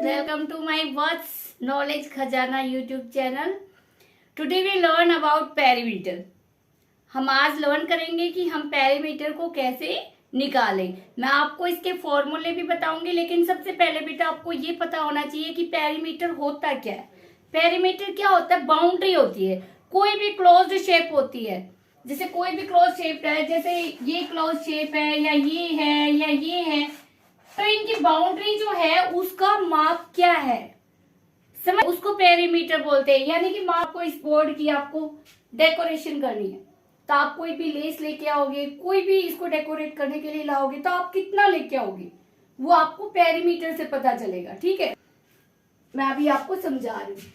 Welcome to my What's Knowledge Khajana YouTube channel. Today we learn about perimeter. हम आज learn करेंगे कि हम पेरीमीटर को कैसे निकालें. मैं आपको इसके फॉर्मूले भी बताऊंगी, लेकिन सबसे पहले बेटा आपको ये पता होना चाहिए कि पेरीमीटर होता क्या है. पेरीमीटर क्या होता है? बाउंड्री होती है. कोई भी क्लोज्ड शेप होती है. जैसे कोई भी क्लोज शेप है, जैसे ये क्लोज शेप है या ये है या ये है, तो इनकी बाउंड्री जो है उसका माप क्या है, समझ, उसको पेरीमीटर बोलते हैं. यानी कि माप को इस बोर्ड की आपको डेकोरेशन करनी है, तो आप कोई भी लेस लेके आओगे, कोई भी इसको डेकोरेट करने के लिए लाओगे, तो आप कितना लेके आओगे वो आपको पेरीमीटर से पता चलेगा. ठीक है, मैं अभी आपको समझा रही हूँ.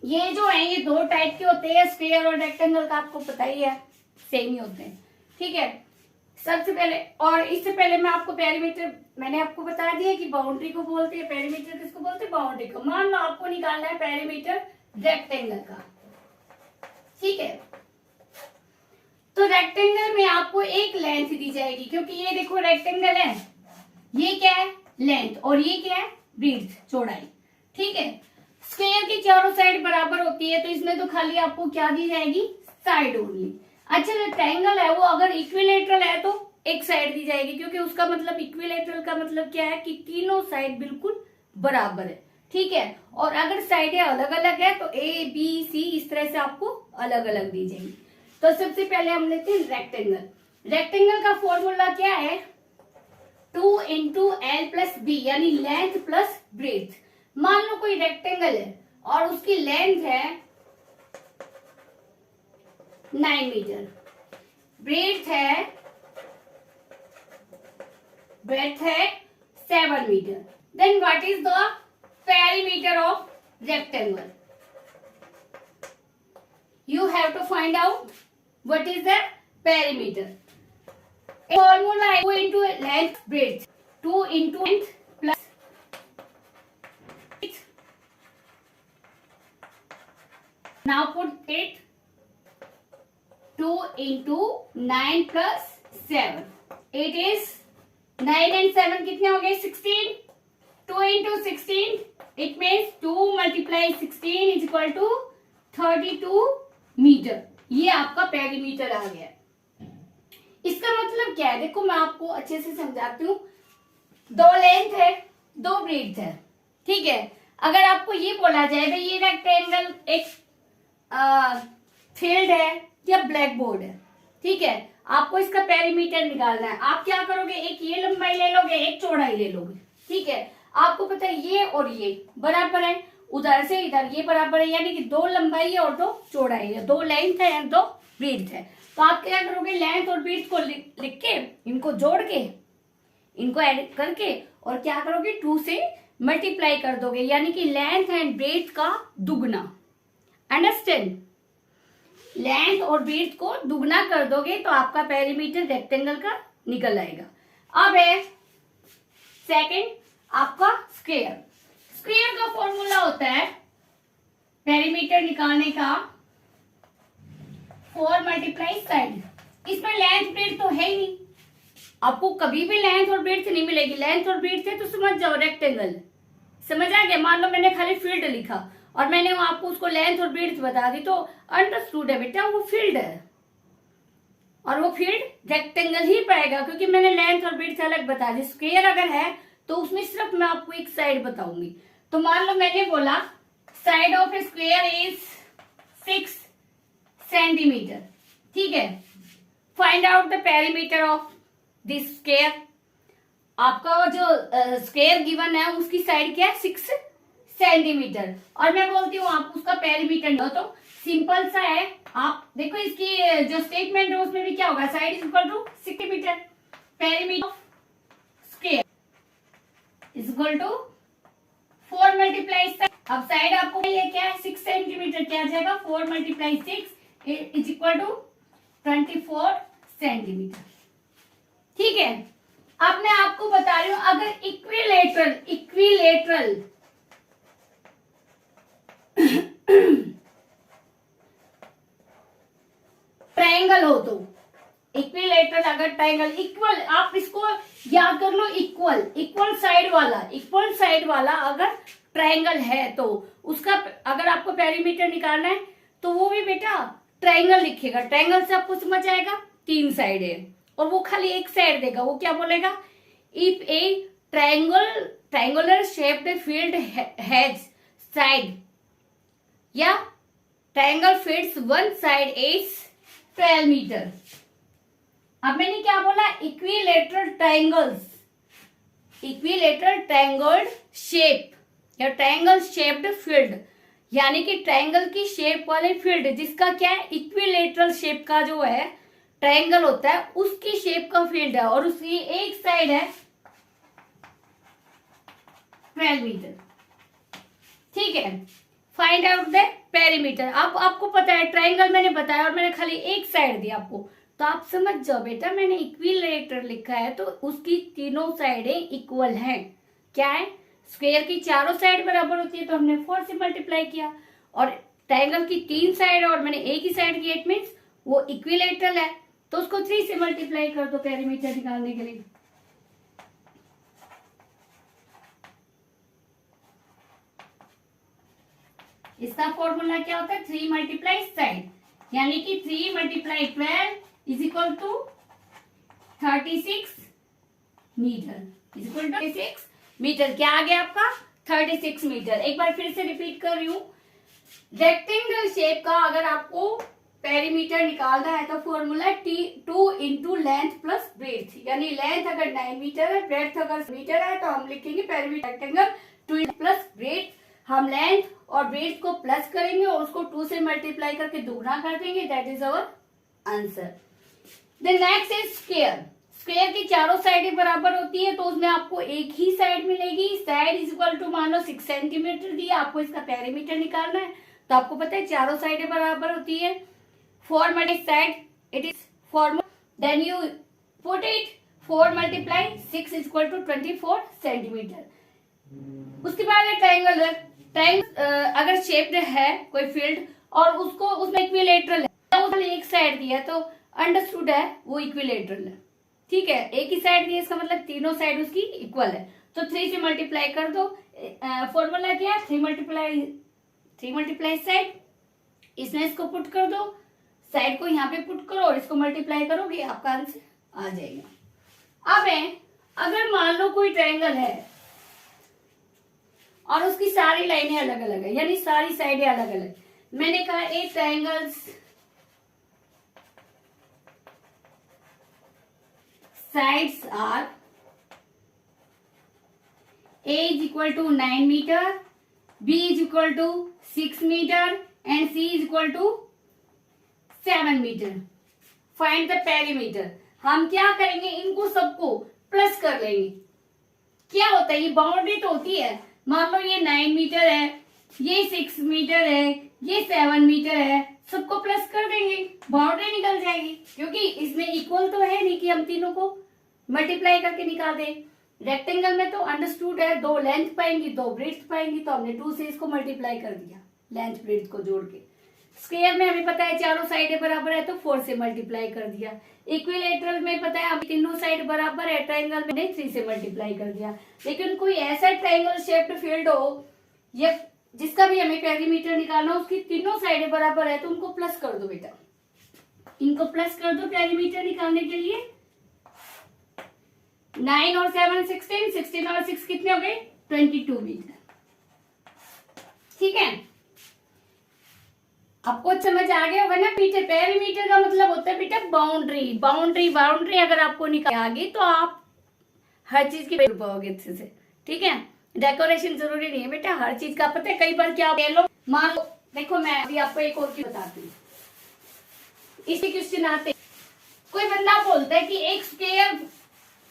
ये जो है ये दो टाइप के होते हैं, स्क्वायर और रेक्टेंगल का आपको पता ही है, सेम ही होते हैं. ठीक है, सबसे पहले और इससे पहले मैं आपको पेरीमीटर मैंने आपको बता दिया कि बाउंड्री को बोलते हैं. पेरीमीटर किसको बोलते हैं? बाउंड्री को. मान लो आपको निकालना है पेरीमीटर रेक्टेंगल का. ठीक है, तो रेक्टेंगल में आपको एक लेंथ दी जाएगी, क्योंकि ये देखो रेक्टेंगल है, ये क्या है? लेंथ. और ये क्या है? ब्रीथ, चौड़ाई. ठीक है, स्क्वायर की चारों साइड बराबर होती है, तो इसमें तो खाली आपको क्या दी जाएगी? Side only. अच्छा, रेक्टेंगल है वो अगर इक्विलेटरल है तो एक साइड दी जाएगी, क्योंकि उसका मतलब इक्विलेटरल का मतलब क्या है कि तीनों साइड बिल्कुल बराबर है. ठीक है, और अगर साइडें अलग अलग है तो ए बी सी इस तरह से आपको अलग अलग दी जाएंगी. तो सबसे पहले हम लेते हैं रेक्टेंगल. रेक्टेंगल का फॉर्मूला क्या है? 2 इंटू एल प्लस बी, यानी लेंथ प्लस ब्रेथ. मान लो कोई रेक्टेंगल है और उसकी लेंथ है 9 मीटर, ब्रेथ है 7 metre. Then what is the perimeter of rectangle? You have to find out what is the perimeter. Formula 2 into length breadth. 2 into length plus width. Now put it 2 into 9 plus 7. It is 9 and 7 कितने हो गए? 16. 2 into 16. It means 2 multiply 16 is equal to 32 metre. ये आपका perimeter आ गया. इसका मतलब क्या है? देखो मैं आपको अच्छे से समझाती हूँ. 2 लेंथ है, 2 ब्रेथ है. ठीक है, अगर आपको ये बोला जाए भाई ये रेक्टेंगल एक फील्ड है या ब्लैक बोर्ड है, ठीक है, आपको इसका पेरीमीटर निकालना है. आप क्या करोगे? एक ये लंबाई ले लोगे, एक चौड़ाई ले लोगे. ठीक है, आपको पता है ये और ये बराबर है, उधर से इधर ये बराबर है, यानी कि 2 लंबाई है और 2 चौड़ाई है, 2 लेंथ है और 2 ब्रीथ है. तो आप क्या करोगे? लेंथ और ब्रीथ को लिख के इनको जोड़ के इनको ऐड करके और क्या करोगे? 2 से मल्टीप्लाई कर दोगे, यानी कि लेंथ एंड ब्रीथ का दुगना. अंडरस्टैंड? लेंथ और ब्रीथ को दुगना कर दोगे तो आपका पेरीमीटर रेक्टेंगल का निकल आएगा. अब है सेकंड आपका स्क्वायर. स्क्वायर का फॉर्मूला होता है पेरीमीटर निकालने का 4 मल्टीप्लाई साइड. इसमें लेंथ ब्रेथ तो है ही नहीं, आपको कभी भी लेंथ और ब्रेथ नहीं मिलेगी. लेंथ और ब्रेथ है तो समझ जाओ रेक्टेंगल. समझ आ गया? मान लो मैंने खाली फील्ड लिखा और मैंने आपको उसको लेंथ और ब्रेथ बता दी, तो अंडरस्टूड है बेटा, वो फील्ड है और वो फील्ड रेक्टेंगल ही पाएगा, क्योंकि मैंने लेंथ और ब्रेथ अलग बता दी. स्क्वायर अगर है तो उसमें सिर्फ मैं आपको एक साइड बताऊंगी. तो मान लो मैंने बोला side of A square is 6 centimetre. ठीक है, find out the perimeter of this square. आपका जो स्क्वायर गिवन है उसकी साइड क्या है? 6 सेंटीमीटर. और मैं बोलती हूँ आप उसका पेरीमीटर लो, तो सिंपल सा है. आप देखो इसकी जो स्टेटमेंट है उसमें भी क्या होगा? Side is equal to 60 metre. Perimeter of square is equal to 4 multiply 6. अब साइड आपको ये क्या है? 6 सेंटीमीटर. क्या आ जाएगा? 4 multiply 6 is equal to 24 centimetre. ठीक है, अब मैं आपको बता रही हूं अगर इक्विलेटरल ट्रायंगल हो तो इक्विलेटरल अगर ट्रायंगल इक्वल, आप इसको याद कर लो, इक्वल साइड वाला अगर ट्रायंगल है तो उसका अगर आपको पेरीमीटर निकालना है तो वो भी बेटा ट्रायंगल लिखेगा। ट्रायंगल से आपको समझ आएगा 3 साइड है और वो खाली एक साइड देगा, वो क्या बोलेगा, if a triangular shaped field has side या triangle fits one side is 12 metre. अब मैंने क्या बोला, इक्विलेटरल ट्रायंगल्ड शेप या ट्रायंगल शेप्ड फील्ड, यानी कि ट्रायंगल की शेप वाले फील्ड जिसका क्या है, इक्विलेटरल शेप का जो है ट्रायंगल होता है उसकी शेप का फील्ड है और उसकी एक साइड है 12 मीटर। ठीक है, फाइंड आउट द पेरीमीटर। अब आपको पता है ट्रायंगल मैंने बताया और मैंने खाली एक साइड दिया आपको, तो आप समझ जाओ बेटा मैंने इक्विलेटरल लिखा है तो उसकी तीनों साइडें इक्वल हैं। क्या है, स्क्वायर की चारों साइड बराबर होती है तो हमने 4 से मल्टीप्लाई किया, और ट्रायंगल की 3 साइड और मैंने एक ही साइड की, इट मीन्स वो इक्विलेटरल है तो उसको 3 से मल्टीप्लाई कर दो पेरीमीटर निकालने के लिए। इसका फॉर्मूला क्या होता है, 3 मल्टीप्लाई साइड, यानी कि 3 multiply 12 is equal to 36 metre, is equal to 36 metre. क्या आ गया आपका, 36 मीटर। एक बार फिर से रिपीट कर रही हूँ, रेक्टेंगल शेप का अगर आपको पेरीमीटर निकालना है तो फॉर्मूला है 2 इंटू लेंथ प्लस ब्रेथ, यानी लेंथ अगर 9 मीटर है, ब्रेथ अगर मीटर है तो हम लिखेंगे पेरीमीटर रेक्टेंगल 2 प्लस ब्रेथ। हम लेंथ और ब्रेथ को प्लस करेंगे और उसको 2 से मल्टीप्लाई करके दुगना कर देंगे, that is our answer. Then next is square. Square की चारों साइडें बराबर होती है तो उसमें आपको एक ही साइड मिलेगी। साइड इज इक्वल टू मान लो 6 सेंटीमीटर दिया, आपको इसका पेरीमीटर निकालना है तो आपको पता है चारों साइडें बराबर होती है। 4 multiply side it is formula, then you put it 4 multiply 6 is equal to 24 centimetre. उसके बाद ट्रायंगल है, अगर शेप्ड है कोई फील्ड और उसको उसमें इक्विलेटरल है, उसने एक साइड दिया तो अंडरस्टूड है वो इक्विलेटरल है। ठीक है, एक ही साइड दिया इसका मतलब तीनों साइड उसकी इक्वल है, तो 3 से मल्टीप्लाई कर दो। फॉर्मूला क्या है, 3 मल्टीप्लाई साइड, इसमें इसको पुट कर दो, साइड को यहाँ पे पुट करो और इसको मल्टीप्लाई करोगे आपका आंसर आ जाएगा। अब है, अगर मान लो कोई ट्रायंगल है और उसकी सारी लाइनें अलग अलग है, यानी सारी साइडें अलग अलग, मैंने कहा एक triangles sides are A is equal to 9 meter, B is equal to 6 meter and C is equal to 7 meter. Find the perimeter. हम क्या करेंगे, इनको सबको प्लस कर लेंगे। क्या होता है, ये बाउंड्री तो होती है, मान लो ये 9 मीटर है, ये 6 मीटर है, ये 7 मीटर है, सबको प्लस कर देंगे, बाउंड्री निकल जाएगी, क्योंकि इसमें इक्वल तो है नहीं कि हम तीनों को मल्टीप्लाई करके निकाल दें। रेक्टेंगल में तो अंडरस्टूड है, 2 लेंथ पाएंगी 2 ब्रेड्थ पाएंगी, तो हमने 2 से इसको मल्टीप्लाई कर दिया लेंथ ब्रेड्थ को जोड़ के। स्क्वायर में हमें पता है चारों साइडें बराबर है तो 4 से मल्टीप्लाई कर दिया। इक्विलेटरल में पता है अब तीनों साइड बराबर है, ट्रायंगल में 3 से मल्टीप्लाई कर दिया। लेकिन कोई ऐसा ट्रायंगल शेप्ड फील्ड हो या जिसका भी हमें पेरीमीटर निकालना हो, उसकी तीनों साइडें बराबर है तो उनको प्लस कर दो बेटा, इनको प्लस कर दो पेरीमीटर निकालने के लिए। 9 और 7 16, 16 और 6 कितने हो गए 22 मीटर। ठीक है, आपको समझ आ गया होगा ना। मीटर पेरीमीटर का मतलब होता है बेटा बाउंड्री। बाउंड्री अगर आपको निकाल आ गई तो आप हर चीज की पाओगे अच्छे से। ठीक है, डेकोरेशन जरूरी नहीं है बेटा, हर चीज का पता है। कई बार क्या लो, मान लो देखो मैं अभी आपको एक और चीज बताती हूँ, इसी क्वेश्चन आते कोई बंदा बोलता है कि एक स्क्वायर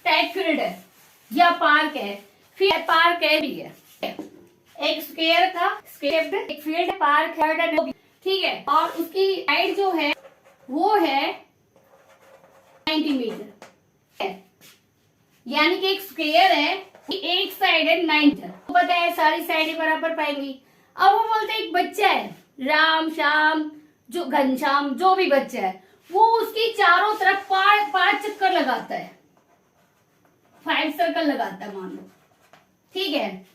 टाइप फील्ड है या पार्क है, फिर पार्क है भी है, एक स्क्वायर का स्क्वायर एक फील्ड पार्क है, ठीक है, और उसकी हाइट जो है वो है 90 मीटर, यानी कि एक स्क्वायर है, एक साइड है 9 मीटर, तो पता है सारी साइडें बराबर पाएंगी। अब वो बोलते हैं एक बच्चा है, राम श्याम जो घनश्याम जो भी बच्चा है, वो उसकी चारों तरफ 5 चक्कर लगाता है, 5 सर्कल लगाता है मान लो, ठीक है।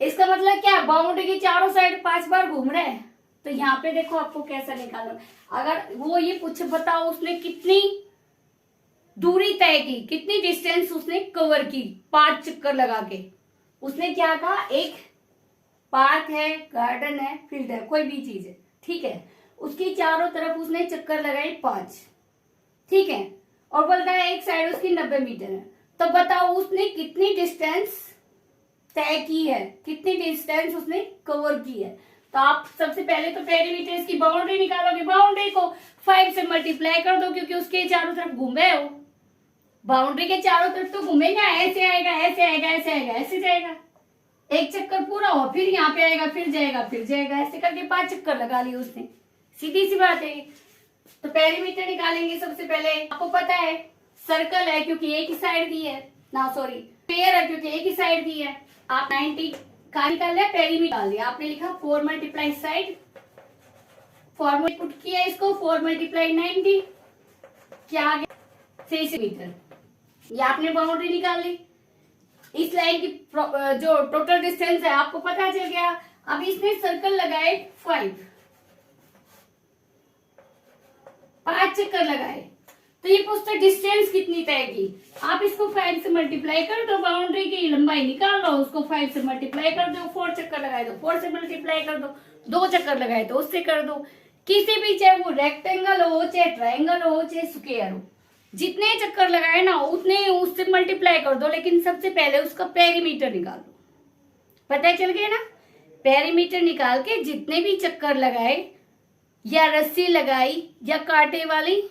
इसका मतलब क्या, बाउंड्री की चारों साइड 5 बार घूम रहे हैं। तो यहाँ पे देखो आपको कैसा निकालना, अगर वो ये पूछे बताओ उसने कितनी दूरी तय की, कितनी डिस्टेंस उसने कवर की 5 चक्कर लगा के। उसने क्या कहा, एक पार्क है, गार्डन है, फील्ड है, कोई भी चीज है, ठीक है, उसकी चारों तरफ उसने चक्कर लगाए 5, ठीक है, और बोलता है एक साइड उसकी 90 मीटर है। तो बताओ उसने कितनी डिस्टेंस तय की है, कितनी डिस्टेंस उसने कवर की है। तो आप सबसे पहले तो पेरीमीटर इसकी बाउंड्री निकालोगे, बाउंड्री को 5 से मल्टीप्लाई कर दो, क्योंकि उसके चारों तरफ घूमे हो, बाउंड्री के चारों तरफ तो घूमेगा, ऐसे आएगा, ऐसे आएगा, ऐसे आएगा, ऐसे जाएगा, एक चक्कर पूरा हो, फिर यहाँ पे आएगा, फिर जाएगा, फिर जाएगा, ऐसे करके 5 चक्कर लगा लिए उसने, सीधी सी बात है। तो पेरीमीटर निकालेंगे सबसे पहले। आपको पता है सर्कल है क्योंकि एक ही साइड दी है, ना सॉरी पेयर है क्योंकि एक ही साइड दी है। आप 90 का निकाल लिया, पेरीमीटर निकाल लिया, आपने लिखा 4 मल्टीप्लाई साइड, फॉर्मूला पुट किया इसको, 4 मल्टीप्लाई 90 क्या आ गया 6 सेंटीमीटर। ये आपने बाउंड्री निकाल ली। इस लाइन की जो टोटल डिस्टेंस है आपको पता चल गया। अब इसने सर्कल लगाए 5 चक्कर लगाए, तो ये पूछता डिस्टेंस कितनी तय की। आप इसको 5 से मल्टीप्लाई कर दो, बाउंड्री की लंबाई निकाल लो, उसको 5 से मल्टीप्लाई कर दो, 4 चक्कर लगाए तो 4 से मल्टीप्लाई कर दो, 2 चक्कर लगाए तो उससे कर दो। किसी भी, चाहे वो रेक्टेंगल हो, चाहे ट्रायंगल हो, चाहे स्क्वायर हो, जितने चक्कर लगाए ना उतने उससे मल्टीप्लाई कर दो, लेकिन सबसे पहले उसका पेरीमीटर निकाल दो। पता चल गया ना, पेरीमीटर निकाल के जितने भी चक्कर लगाए, या रस्सी लगाई, या कांटे वाली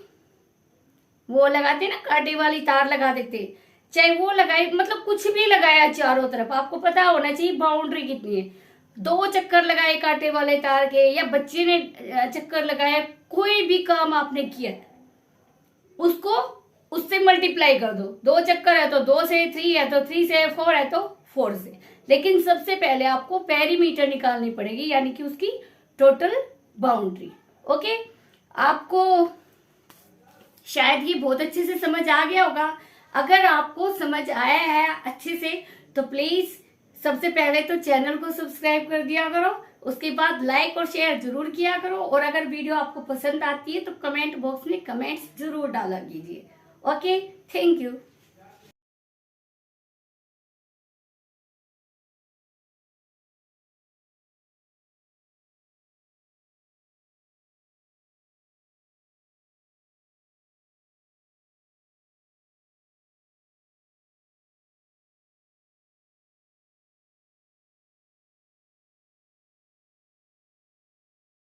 वो लगाते ना, कांटे वाली तार लगा देते, चाहे वो लगाई, मतलब कुछ भी लगाया चारों तरफ, आपको पता होना चाहिए बाउंड्री कितनी है। 2 चक्कर लगाए कांटे वाले तार के, या बच्चे ने चक्कर लगाए, कोई भी काम आपने किया उसको उससे मल्टीप्लाई कर दो। 2 चक्कर है तो 2 से, 3 है तो 3 से, 4 है तो 4 से। लेकिन सबसे पहले आपको पेरीमीटर निकालनी पड़ेगी, यानी कि उसकी टोटल बाउंड्री। ओके, आपको शायद ये बहुत अच्छे से समझ आ गया होगा। अगर आपको समझ आया है अच्छे से तो प्लीज सबसे पहले तो चैनल को सब्सक्राइब कर दिया करो, उसके बाद लाइक और शेयर जरूर किया करो, और अगर वीडियो आपको पसंद आती है तो कमेंट बॉक्स में कमेंट्स जरूर डाला कीजिए। Okay, thank you.